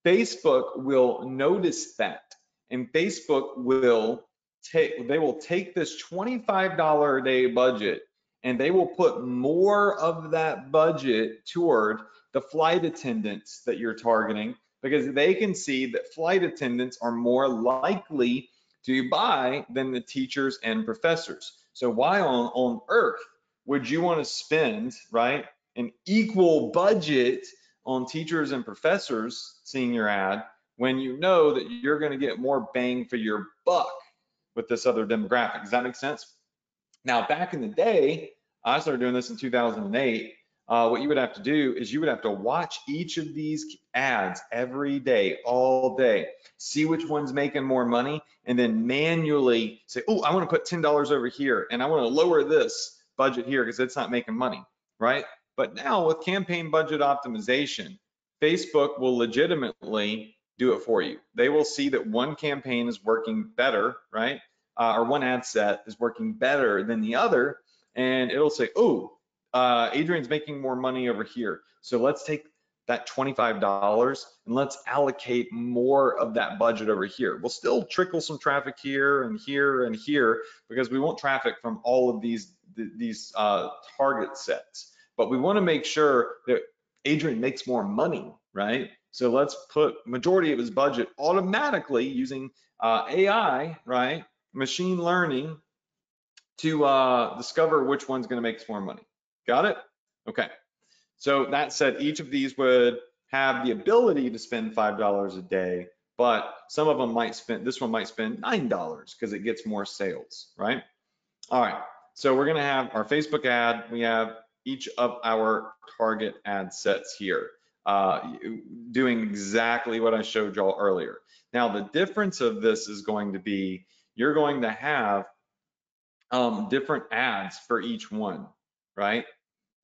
Facebook will notice that, and Facebook will take this $25 a day budget, and they will put more of that budget toward the flight attendants that you're targeting, because they can see that flight attendants are more likely to buy than the teachers and professors. So why on earth would you want to spend, right, an equal budget on teachers and professors seeing your ad when you know that you're going to get more bang for your buck with this other demographic? Does that make sense? Now, back in the day, I started doing this in 2008. What you would have to do is you would have to watch each of these ads every day, all day, see which one's making more money, and then manually say, oh, I want to put $10 over here, and I want to lower this budget here because it's not making money, right? But now with campaign budget optimization, Facebook will legitimately do it for you. They will see that one campaign is working better, right? Or one ad set is working better than the other, and it'll say, oh, Adrian's making more money over here. So let's take that $25 and let's allocate more of that budget over here. We'll still trickle some traffic here and here and here because we want traffic from all of these target sets. But we want to make sure that Adrian makes more money, right? So let's put majority of his budget automatically using AI, right? Machine learning to discover which one's going to make us more money. Got it? Okay. So that said, each of these would have the ability to spend $5 a day, but some of them might spend, this one might spend $9 because it gets more sales, right? All right. So we're going to have our Facebook ad. We have each of our target ad sets here, doing exactly what I showed y'all earlier. Now, the difference of this is going to be, you're going to have different ads for each one, right?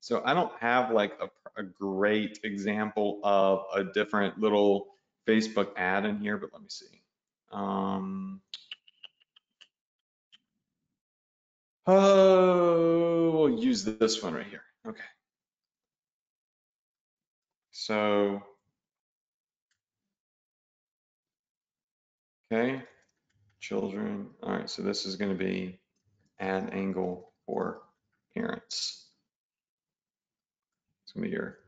So I don't have like a great example of a different little Facebook ad in here, but let me see. Oh, we'll use this one right here. Okay. So, okay, children. All right, so this is going to be ad angle for parents. It's going to be your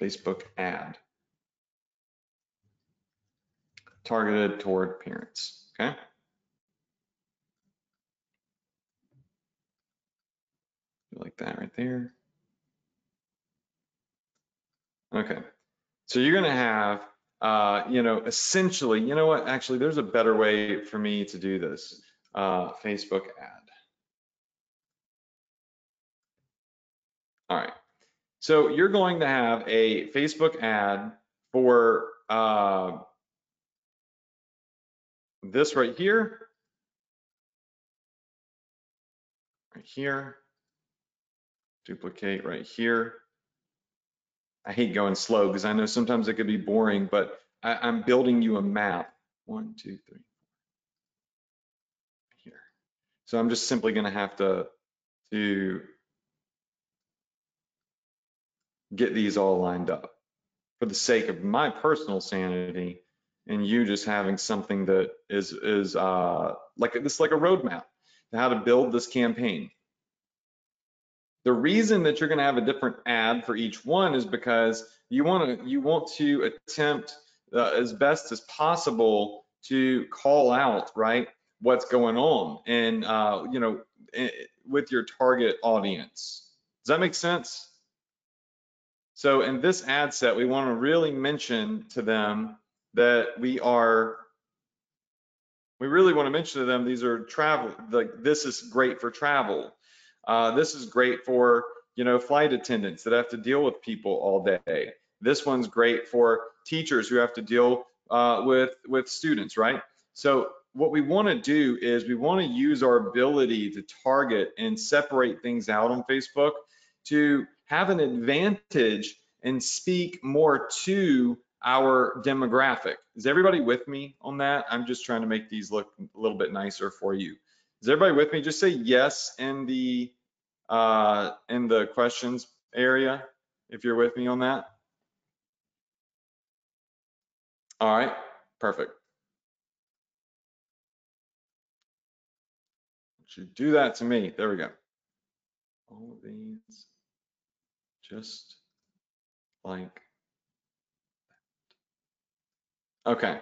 Facebook ad targeted toward parents. Okay. Like that right there. Okay. So you're going to have, essentially, you know what? Actually, there's a better way for me to do this. Facebook ad. All right. So you're going to have a Facebook ad for this right here, duplicate right here. I hate going slow because I know sometimes it could be boring, but I'm building you a map. 1, 2, 3, here. So I'm just simply going to have to get these all lined up for the sake of my personal sanity and you just having something that is like a roadmap to how to build this campaign. The reason that you're going to have a different ad for each one is because you want to attempt as best as possible to call out, right, what's going on and with your target audience. Does that make sense? So in this ad set, we want to really mention to them that we really want to mention to them these are travel, like this is great for travel. This is great for, flight attendants that have to deal with people all day. This one's great for teachers who have to deal with students, right? So what we want to do is we want to use our ability to target and separate things out on Facebook to have an advantage and speak more to our demographic. Is everybody with me on that? I'm just trying to make these look a little bit nicer for you. Is everybody with me? Just say yes in the questions area if you're with me on that. All right, perfect. Should do that to me. There we go. All of these just like. Okay,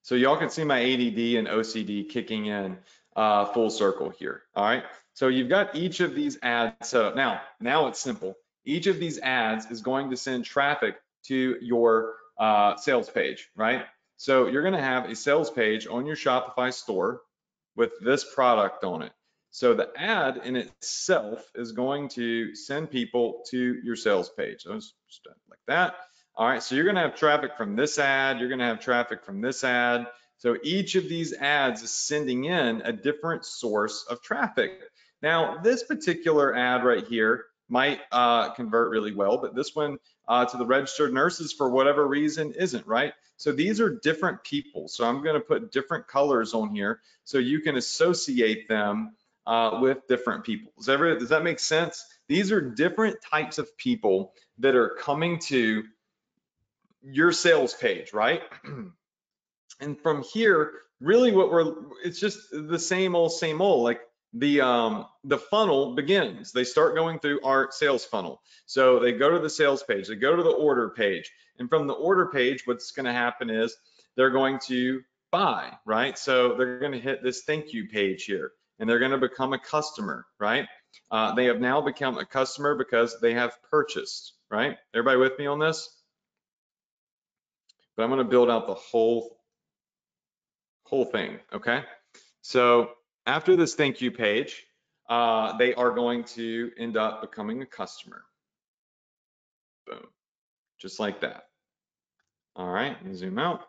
so y'all can see my ADD and OCD kicking in full circle here. All right, so you've got each of these ads set up. Now it's simple. Each of these ads is going to send traffic to your sales page, right? So you're going to have a sales page on your Shopify store with this product on it. So the ad in itself is going to send people to your sales page. So it's just like that. All right, so you're going to have traffic from this ad, you're going to have traffic from this ad. So each of these ads is sending in a different source of traffic. Now, this particular ad right here might convert really well, but this one to the registered nurses for whatever reason isn't, right? So these are different people. So I'm going to put different colors on here so you can associate them with different people. Does that make sense? These are different types of people that are coming to your sales page, right? And from here, really it's just the same old, like the funnel begins. They start going through our sales funnel. So they go to the sales page, they go to the order page. And from the order page, what's gonna happen is they're going to buy, right? So they're gonna hit this thank you page here and they're gonna become a customer, right? They have now become a customer because they have purchased, right? Everybody with me on this? But I'm going to build out the whole thing, okay? So after this thank you page, they are going to end up becoming a customer. Boom, just like that. All right, let me zoom out.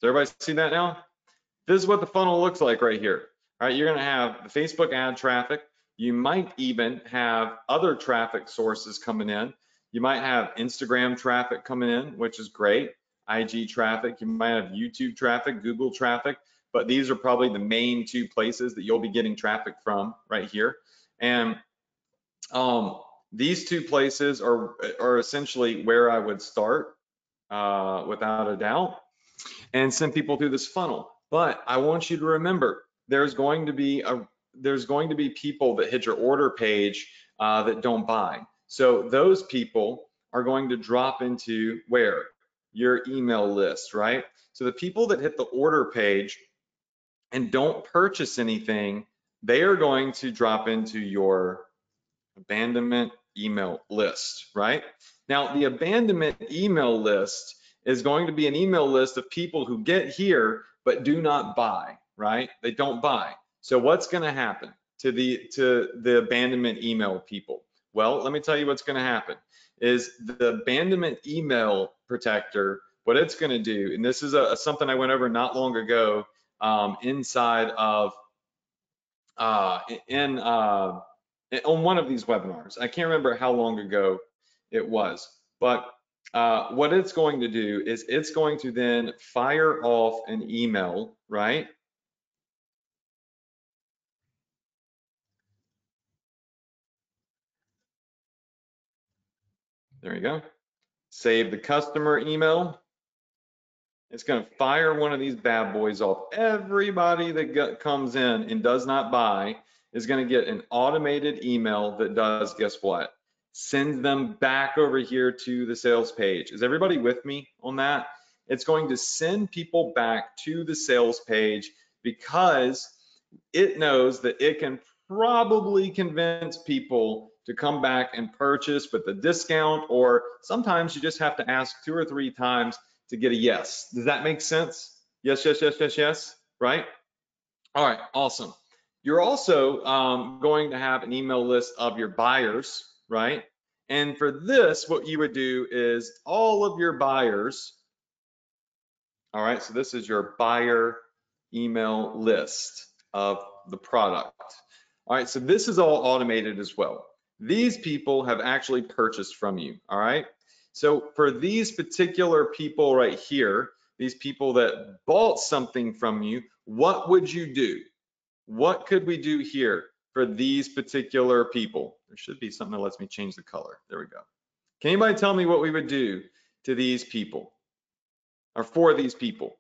Does everybody see that now? This is what the funnel looks like right here. All right, you're going to have the Facebook ad traffic. You might even have other traffic sources coming in. You might have Instagram traffic coming in, which is great. IG traffic, you might have YouTube traffic, Google traffic, but these are probably the main two places that you'll be getting traffic from right here. And these two places are essentially where I would start without a doubt and send people through this funnel. But I want you to remember, there's going to be people that hit your order page that don't buy. So those people are going to drop into where? Your email list, right? So the people that hit the order page and don't purchase anything, they are going to drop into your abandonment email list, right? Now, the abandonment email list is going to be an email list of people who get here but do not buy, right? They don't buy. So what's going to happen to the abandonment email people? Well, let me tell you what's going to happen is the abandonment email protector, what it's going to do, and this is something I went over not long ago inside of on one of these webinars. I can't remember how long ago it was, but what it's going to do is it's going to then fire off an email, right? There you go. Save the customer email. It's going to fire one of these bad boys off. Everybody that comes in and does not buy is going to get an automated email that does, guess what? Sends them back over here to the sales page. Is everybody with me on that? It's going to send people back to the sales page because it knows that it can probably convince people to come back and purchase with a discount, or sometimes you just have to ask 2 or 3 times to get a yes. Does that make sense? Yes, yes, yes, yes, yes, right? All right, awesome. You're also going to have an email list of your buyers, right? And for this, what you would do is all of your buyers, all right, so this is your buyer email list of the product. All right, so this is all automated as well. These people have actually purchased from you, all right? So for these particular people right here, these people that bought something from you, what would you do? What could we do here for these particular people? There should be something that lets me change the color. There we go. Can anybody tell me what we would do to these people or for these people?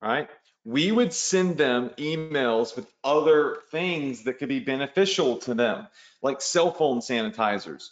All right. We would send them emails with other things that could be beneficial to them, like cell phone sanitizers.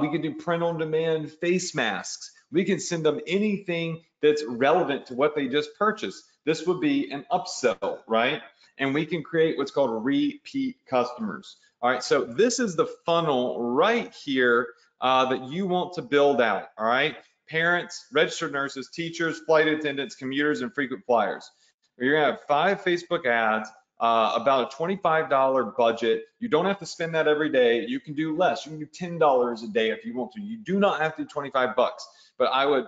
We could do print on demand face masks. We can send them anything that's relevant to what they just purchased. This would be an upsell, right? And we can create what's called repeat customers. All right, so this is the funnel right here that you want to build out. All right, parents, registered nurses, teachers, flight attendants, commuters, and frequent flyers. You're gonna have 5 Facebook ads, about a $25 budget. You don't have to spend that every day. You can do less. You can do $10 a day if you want to. You do not have to do 25 bucks. But I would,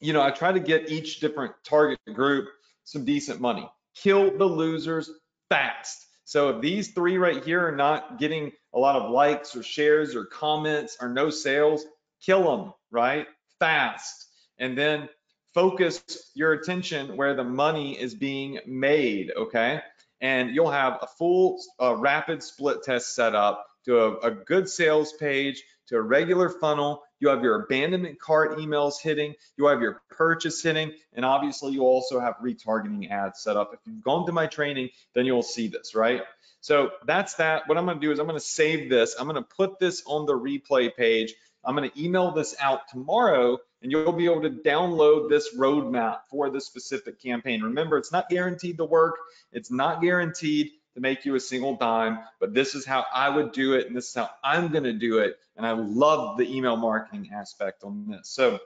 I try to get each different target group some decent money. Kill the losers fast. So if these 3 right here are not getting a lot of likes or shares or comments or no sales, kill them, right? Fast. And then focus your attention where the money is being made, okay? And you'll have a full rapid split test set up to a good sales page, to a regular funnel. You have your abandonment cart emails hitting, you have your purchase hitting, and obviously you also have retargeting ads set up. If you've gone through my training, then you'll see this, right? So that's that. What I'm gonna do is I'm gonna save this. I'm gonna put this on the replay page. I'm gonna email this out tomorrow, and you'll be able to download this roadmap for this specific campaign. Remember, it's not guaranteed to work. It's not guaranteed to make you a single dime, but this is how I would do it, and this is how I'm gonna do it. And I love the email marketing aspect on this. So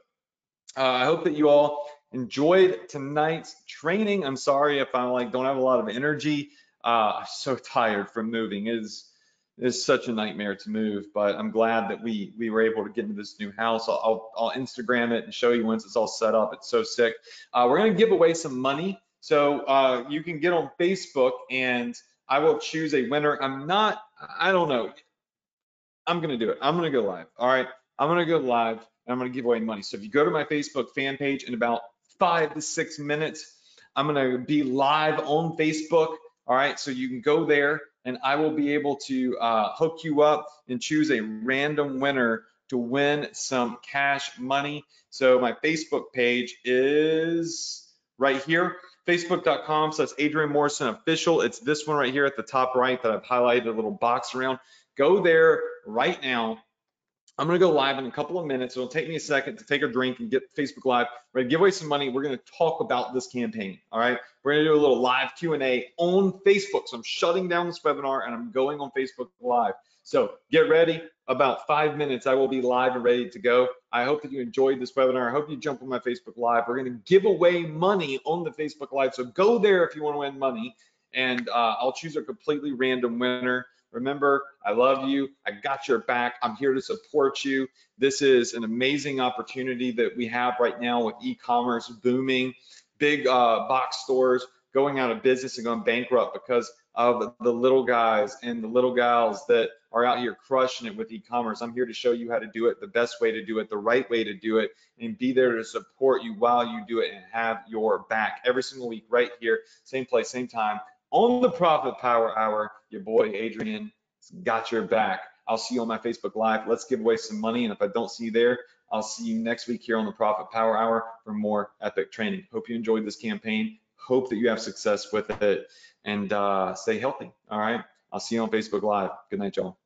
I hope that you all enjoyed tonight's training. I'm sorry if I don't have a lot of energy. I'm so tired from moving. It's such a nightmare to move, but I'm glad that we were able to get into this new house. I'll Instagram it and show you once it's all set up. It's so sick. We're gonna give away some money. So you can get on Facebook and I will choose a winner. I don't know. I'm gonna do it. I'm gonna go live. All right. I'm gonna go live and I'm gonna give away money. So if you go to my Facebook fan page in about 5 to 6 minutes, I'm gonna be live on Facebook. All right. So you can go there and I will be able to hook you up and choose a random winner to win some cash money. So my Facebook page is right here, facebook.com/Adrian Morrison official. It's this one right here at the top right that I've highlighted a little box around. Go there right now. I'm gonna go live in a couple of minutes. It'll take me a second to take a drink and get Facebook Live. We're gonna give away some money. We're gonna talk about this campaign, all right? We're gonna do a little live Q&A on Facebook. So I'm shutting down this webinar and I'm going on Facebook Live. So get ready. About 5 minutes, I will be live and ready to go. I hope that you enjoyed this webinar. I hope you jump on my Facebook Live. We're gonna give away money on the Facebook Live. So go there if you wanna win money, and I'll choose a completely random winner. Remember, I love you. I got your back. I'm here to support you. This is an amazing opportunity that we have right now with e-commerce booming, big box stores going out of business and going bankrupt because of the little guys and the little gals that are out here crushing it with e-commerce. I'm here to show you how to do it, the best way to do it, the right way to do it, and be there to support you while you do it and have your back every single week right here, same place, same time, on the Profit Power Hour. Your boy Adrian got your back. I'll see you on my Facebook Live. Let's give away some money. And if I don't see you there, I'll see you next week here on the Profit Power Hour for more epic training. Hope you enjoyed this campaign. Hope that you have success with it, and stay healthy. All right. I'll see you on Facebook Live. Good night, y'all.